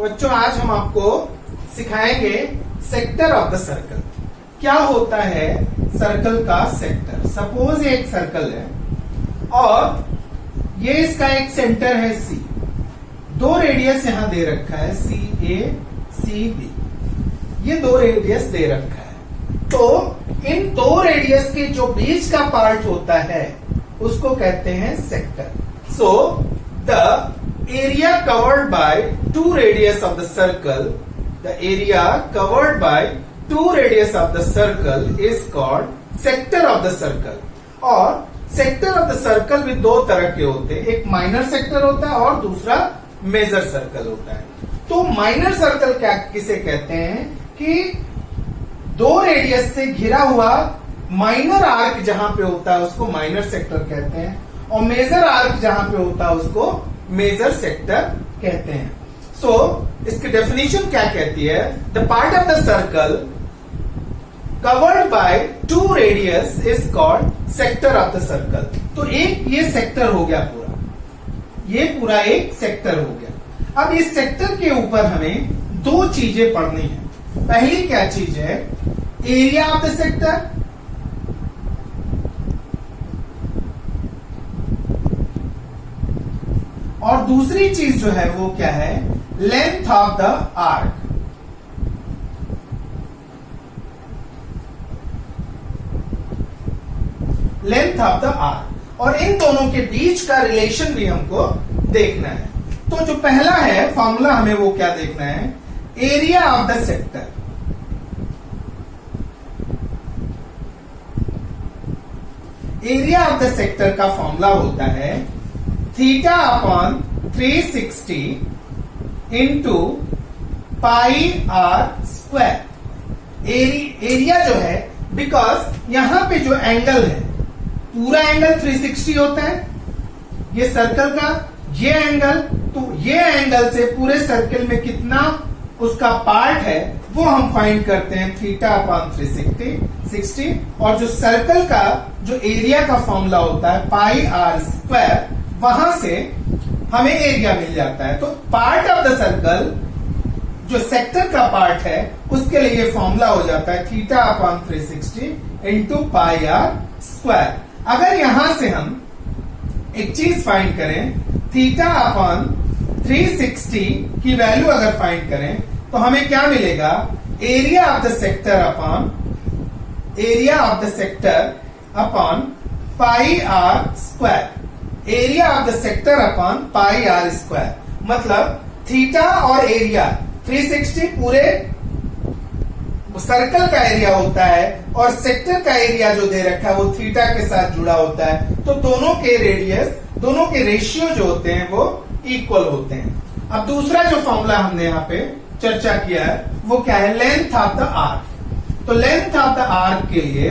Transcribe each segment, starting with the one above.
तो बच्चों आज हम आपको सिखाएंगे सेक्टर ऑफ द सर्कल। क्या होता है सर्कल का सेक्टर। सपोज ये एक सर्कल है और ये इसका एक सेंटर है सी। दो रेडियस यहां दे रखा है सी ए सी बी, ये दो रेडियस दे रखा है। तो इन दो रेडियस के जो बीच का पार्ट होता है उसको कहते हैं sector. So the area covered by two radius of the circle, the area covered by two radius of the circle is called sector of the circle। और सेक्टर ऑफ द सर्कल भी दो तरह के होते हैं, एक माइनर सेक्टर होता है और दूसरा मेजर सर्कल होता है। तो माइनर सर्कल क्या किसे कहते हैं कि दो रेडियस से घिरा हुआ माइनर आर्क जहां पे होता है उसको माइनर सेक्टर कहते हैं, और मेजर आर्क जहां पे होता है उसको मेजर सेक्टर कहते हैं। सो इसकी डेफिनेशन क्या कहती है? The part of the circle covered by two radius is called sector of the circle. तो एक ये सेक्टर हो गया पूरा, ये पूरा एक सेक्टर हो गया। अब इस सेक्टर के ऊपर हमें दो चीजें पढ़नी है। पहली क्या चीज है? एरिया ऑफ द सेक्टर, और दूसरी चीज जो है वो क्या है? Length of the arc. Length of the arc, और इन दोनों के बीच का रिलेशन भी हमको देखना है। तो जो पहला है फॉर्मूला हमें वो क्या देखना है? Area of the sector. Area of the sector का फॉर्मूला होता है theta upon 360 into pi are square. Area जो है, बिकॉज यहां पे जो एंगल है पूरा एंगल 360 होता है, ये सर्कल का ये एंगल, तो ये एंगल से पूरे सर्कल में कितना उसका पार्ट है वो हम फाइंड करते हैं थीटा अपॉन 360। और जो सर्कल का जो एरिया का फॉर्मूला होता है पाई आर स्क्वायर, वहां से हमें एरिया मिल जाता है। तो पार्ट ऑफ द सर्कल जो सेक्टर का पार्ट है उसके लिए फॉर्मूला हो जाता है theta upon 360 into pi are square. अगर यहां से हम एक चीज फाइंड करें, थीटा अपॉन 360 की वैल्यू अगर फाइंड करें तो हमें क्या मिलेगा? Area of the sector upon pi are square. Area of the sector upon pi are square, मतलब थीटा और एरिया 360 पूरे सर्कल का एरिया होता है और सेक्टर का एरिया जो दे रखा है वो थीटा के साथ जुड़ा होता है। तो दोनों के रेडियस, दोनों के रेशियो जो होते हैं वो इक्वल होते हैं। अब दूसरा जो फॉर्मूला हमने यहाँ पे चर्चा किया है वो क्या है? Length of the arc. तो लेंथ ऑफ द आर्क के लिए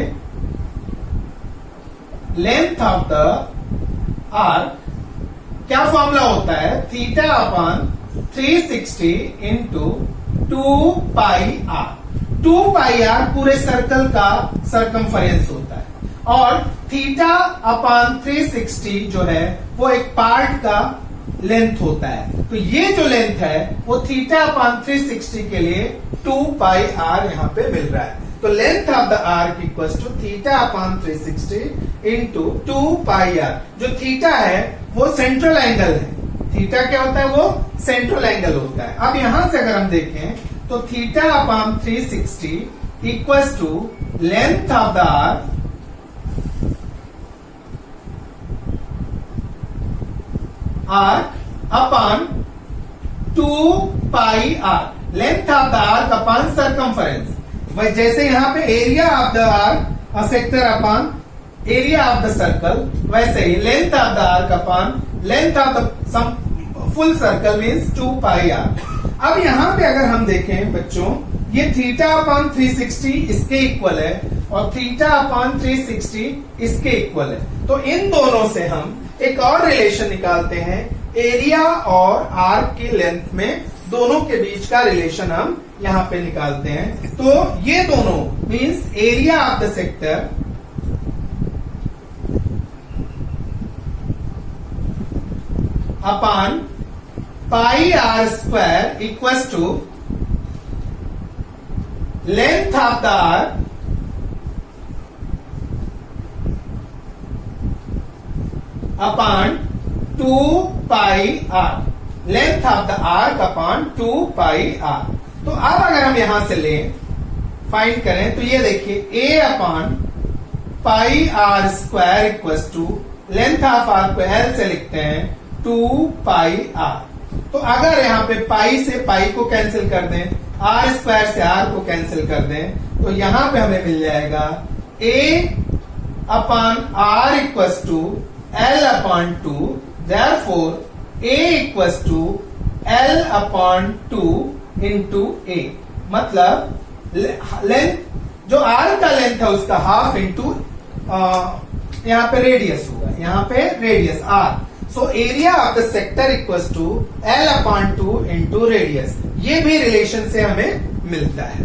लेंथ ऑफ द आर्क क्या फॉर्मूला होता है? Theta upon 360 into 2 pi R. 2 pi R पूरे सर्कल का सरकमफरेंस होता है, और थीटा अपॉन 360 जो है वो एक पार्ट का लेंथ होता है। तो ये जो लेंथ है वो थीटा अपॉन 360 के लिए 2 पाई आर यहां पे मिल रहा है। तो length of the arc equals to theta upon 360 into 2 pi R. जो थीटा है वो सेंट्रल एंगल है। थीटा क्या होता है? वो सेंट्रल एंगल होता है। अब यहां से अगर हम देखें तो theta upon 360 equals to length of the arc upon 2 pi are. Length of the arc upon circumference. जैसे यहां पे area of the arc sector upon area of the circle, वैसे ही length of the arc upon length of the full circle means 2 pi r. अब यहां पे अगर हम देखें बच्चों, ये थीटा अपॉन 360 इसके इक्वल है और थीटा अपॉन 360 इसके इक्वल है। तो इन दोनों से हम एक और रिलेशन निकालते हैं, एरिया और आर्क की लेंथ में दोनों के बीच का रिलेशन हम यहां पे निकालते हैं। तो ये दोनों means area of the sector upon pi are square equals to length of the arc upon 2 pi are. Length of the arc upon 2 pi R. तो अब अगर हम यहां से लें, फाइंड करें, तो ये देखिए a upon pi are square equals to length of arc को L से लिखते हैं 2 पाई आर। तो अगर यहां पे पाई से पाई को कैंसिल कर दें, आर स्क्वायर से आर को कैंसिल कर दें, तो यहां पे हमें मिल जाएगा a upon R equals to L upon 2, therefore a equals to L upon 2 into a। मतलब लेंथ जो आर का लेंथ है उसका हाफ इंटू यहां पे रेडियस होगा, यहां पे radius R. So area of the sector equals to L upon 2 into radius. ये भी रिलेशन से हमें मिलता है।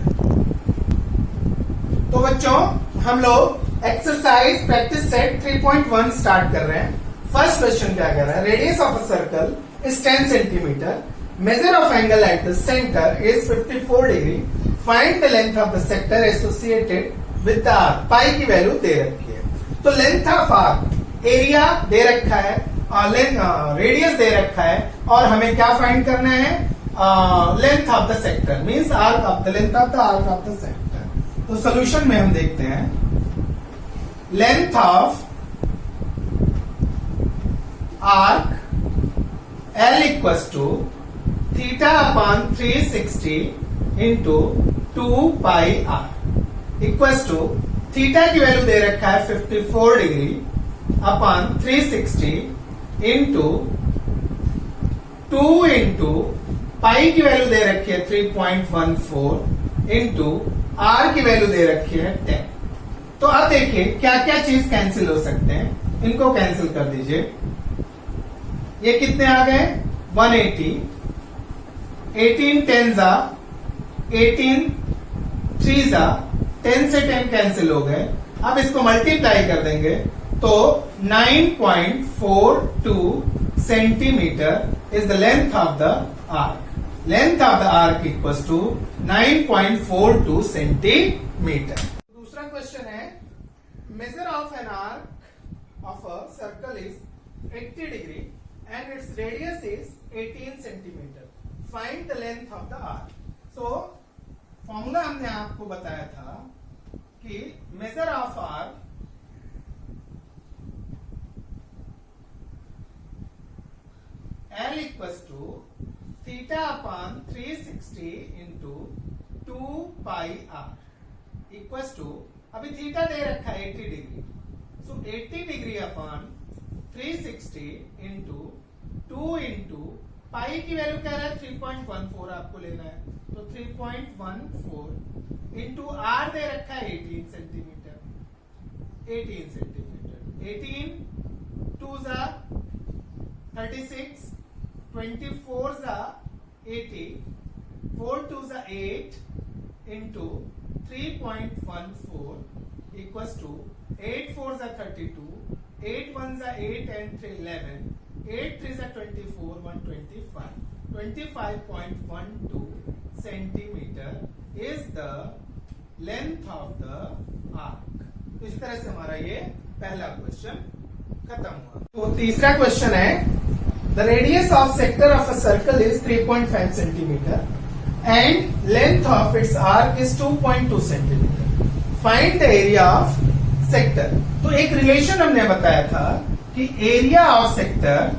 तो बच्चों हम लोग एक्सरसाइज प्रैक्टिस सेट 3.1 स्टार्ट कर रहे हैं। फर्स्ट क्वेश्चन क्या कह रहा है, radius of a circle is 10 centimetre, measure of angle at the centre is 54 degree, find the length of the sector associated with the arc. Pi की value दे रखी है, तो लेंथ ऑफ आर्क, एरिया दे रखा है, रेडियस दे रखा है, और हमें क्या फाइंड करना है, length of the sector means arc of the length of the arc of the sector. तो सोल्यूशन में हम देखते हैं length of arc L equals to theta upon 360 into 2 pi R equals to theta की value दे रखा है 54 degree upon 360 into 2 into pi की वैल्यू दे रखी है 3.14 इंटू आर की वैल्यू दे रखी है 10। तो अब देखिए क्या क्या चीज कैंसिल हो सकते हैं, इनको कैंसिल कर दीजिए। ये कितने आ गए 180, 18 10 जा 18 3 जा 10 से 10 कैंसिल हो गए। अब इसको मल्टीप्लाई कर देंगे तो 9.42 centimetre is the length of the arc. Length of the arc equals to 9.42 centimetre. दूसरा क्वेश्चन है, measure of an arc of a circle is 80 degree and its radius is 18 centimeter. Find the length of the arc. So formula हमने आपको बताया था कि measure of arc L equals to theta upon 360 into 2 pi R equals to, अभी theta दे रखा है 80 degree, so 80 degree upon 360 into 2 into pi की वैल्यू कह रहा है 3.14 आपको लेना है, तो 3.14 इंटू आर दे रखा है 18 सेंटीमीटर। 18 2 जा 36, 24 जा 80, 4 2 जा 8 इंटू 3.14 इक्वल्स टू 8 4 जा 32, 8 1 जा 8 and 3 11, 8 3 जा 24, 125, 25.12 centimetre is the length of the arc. इस तरह से हमारा ये पहला क्वेश्चन खत्म हुआ। तो तीसरा क्वेश्चन है, the radius of sector of a circle is 3.5 centimetre and length of its arc is 2.2 centimetre. Find the area of sector. तो एक रिलेशन हमने बताया था कि area of sector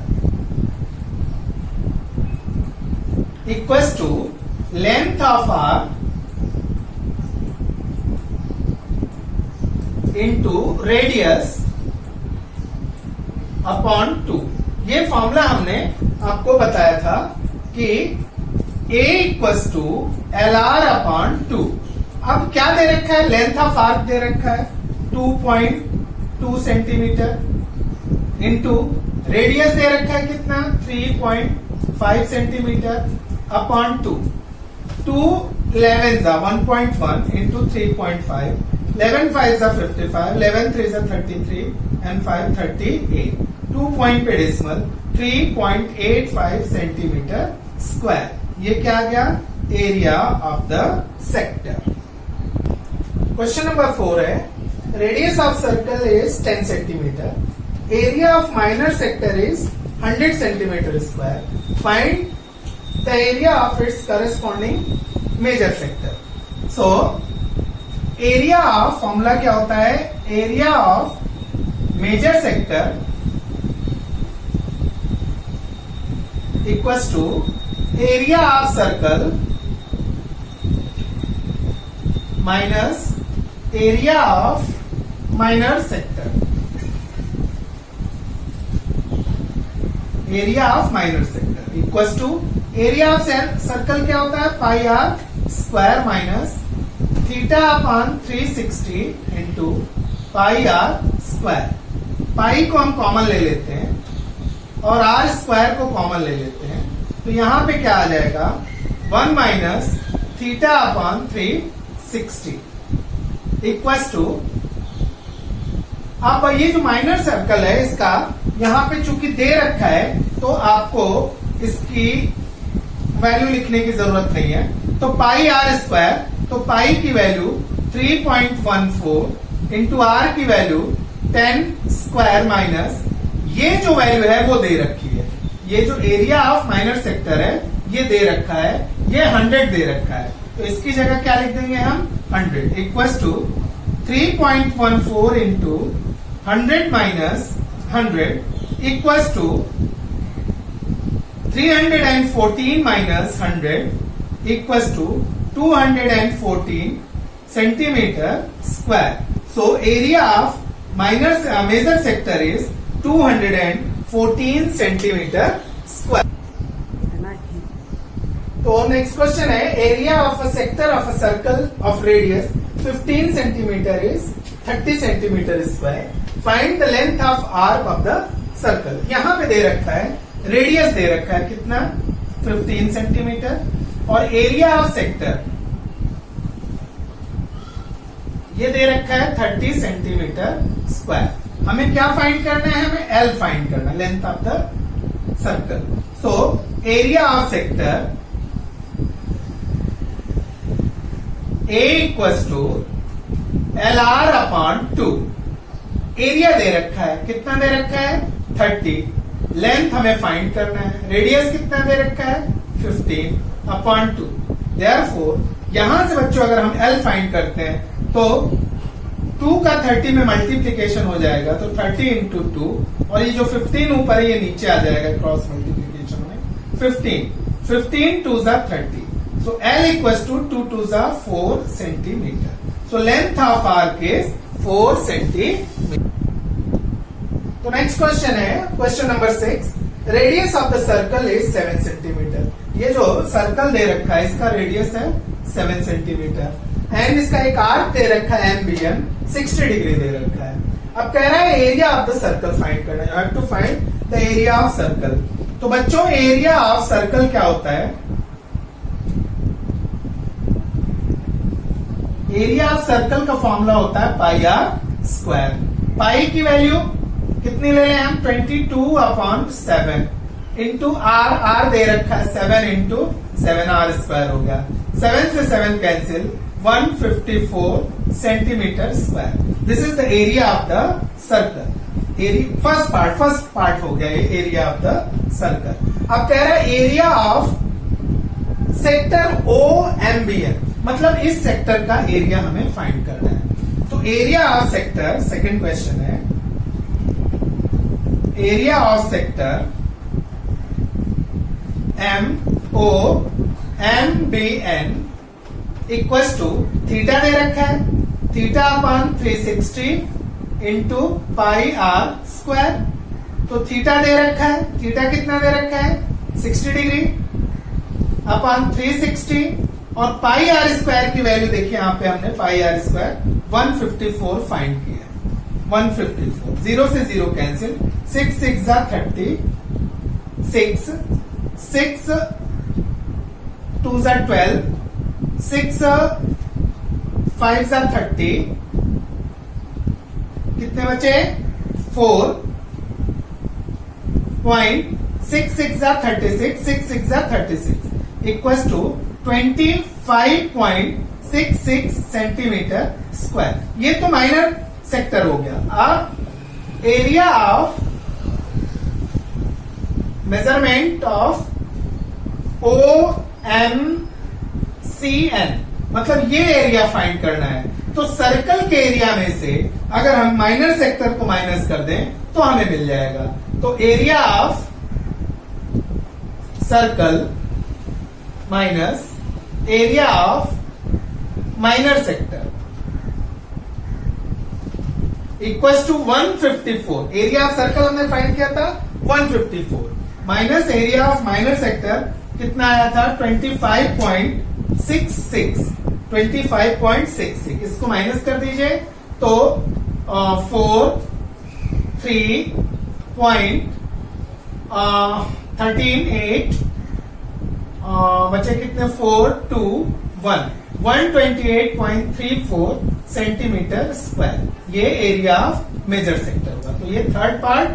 equals to length of arc into radius upon 2। ये formula हमने आपको बताया था कि A equals to LR upon 2। अब क्या दे रखा है, लेंथ ऑफ आर्क दे रखा है 2.2 सेंटीमीटर इंटू रेडियस दे रखा है कितना 3.5 सेंटीमीटर अपॉन 2। 2 11 जा 1.1 इंटू 3.5, 11 5 जा 55, 11 3 जा 33 एंड 5 38। 2 पॉइंट पे डेसिमल 3.85 सेंटीमीटर स्क्वायर। ये क्या आ गया? Area of the sector. Question number 4 है, radius of circle is 10 centimetre, area of minor sector is 100 centimetre square, find the area of its corresponding major sector. So area of, formula क्या होता है? Area of major sector equals to area of circle minus area of minor sector. Area of minor sector equals to area of circle क्या होता है? Pi are square minus theta upon 360 into pi are square. Pi को हम common ले लेते हैं और are square को कॉमन ले लेते हैं, तो यहां पे क्या आ जाएगा? 1 minus theta upon 360 equals to, अब ये जो माइनर सर्कल है इसका यहां पे चूंकि दे रखा है तो आपको इसकी वैल्यू लिखने की जरूरत नहीं है। तो पाई आर स्क्वायर, तो पाई की वैल्यू 3.14 इंटू आर की वैल्यू 10 स्क्वायर माइनस ये जो वैल्यू है वो दे रखी है। ये जो एरिया ऑफ माइनर सेक्टर है ये दे रखा है, ये 100 दे रखा है, तो इसकी जगह क्या लिख देंगे हम? 100 equals to 3.14 into 100 minus 100 equals to 314 minus 100 equals to 214 centimetre square. So area of minor major sector is 214 centimetre square. तो नेक्स्ट क्वेश्चन है, area of a sector of a circle of radius 15 centimetre is 30 centimetre square, find the length of arc of the circle. यहां पे दे रखा है, radius दे रखा है कितना? 15 centimetre, और एरिया ऑफ सेक्टर ये दे रखा है 30 सेंटीमीटर स्क्वायर। हमें क्या फाइंड करना है? हमें एल फाइंड करना है, length of the circle. So area of sector A equals to L R upon 2। Area दे रखा है, कितना दे रखा है? 30। लेंथ हमें फाइंड करना है, रेडियस कितना दे रखा है? 15 अपॉन 2। देयरफॉर यहां से बच्चों अगर हम एल फाइंड करते हैं तो 2 का 30 में मल्टीप्लीकेशन हो जाएगा, तो 30 इंटू 2, और ये जो 15 ऊपर है ये नीचे आ जाएगा क्रॉस मल्टीप्लीकेशन में। 15 2 जा 30, सो एल इक्वल्स टू 2 2 जा 4 centimetre. So length of arc is 4 centimetre. तो नेक्स्ट क्वेश्चन है, question number 6, radius of the circle is 7 centimetre. ये जो सर्कल दे रखा है इसका रेडियस है 7 सेंटीमीटर एंड इसका एक आर्क दे रखा है एम्बियन 60 डिग्री दे रखा है। अब कह रहा है area of the circle find करना है, you have to find the area of circle. तो बच्चों एरिया ऑफ सर्कल क्या होता है? एरिया ऑफ सर्कल का फॉर्मूला होता है पाई आर स्क्वायर। पाई की वैल्यू कितनी ले लें हम? 22 अपॉन 7 इंटू आर, आर दे रखा है 7 इंटू 7, आर स्क्वायर हो गया। 7 से 7 cancel, 154 centimetre square. This is the area of the circle. Area first part हो गया ये एरिया ऑफ द सर्कल। अब कह रहा है एरिया ऑफ सेक्टर ओ एम्बियन, मतलब इस सेक्टर का एरिया हमें फाइंड करना है। तो area of sector, second question है, area of sector M O M B N equals to theta दे रखा है, theta upon 360 into pi are square. तो थीटा दे रखा है, थीटा कितना दे रखा है? 60 डिग्री अपॉन 360, और पाई आर स्क्वायर की वैल्यू देखिए यहां पे हमने पाई आर स्क्वायर 154 फाइंड किया। 154, 0 से 0 कैंसिल, 6 6 जा 30, 6 6 2 जा 12, 6 5 जा 30, कितने बचे? 4.5 6 6 36, 6 6 36 इक्वल टू 25.66 सेंटीमीटर स्क्वायर। ये तो माइनर सेक्टर हो गया। अब area of measurement of OMCN, मतलब ये एरिया फाइंड करना है। तो सर्कल के एरिया में से अगर हम माइनर सेक्टर को माइनस कर दें तो हमें मिल जाएगा। तो area of circle minus area of minor sector equal to 154। Area of circle हमने फाइंड किया था 154 माइनस एरिया ऑफ माइनर सेक्टर कितना आया था 25.66। इसको माइनस कर दीजिए तो 4.13.8 बचे कितने 4 2 1 128.34 सेंटीमीटर स्क्वायर। ये एरिया ऑफ मेजर सेक्टर होगा। तो ये थर्ड पार्ट,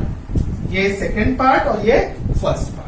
ये सेकंड पार्ट और ये फर्स्ट पार्ट।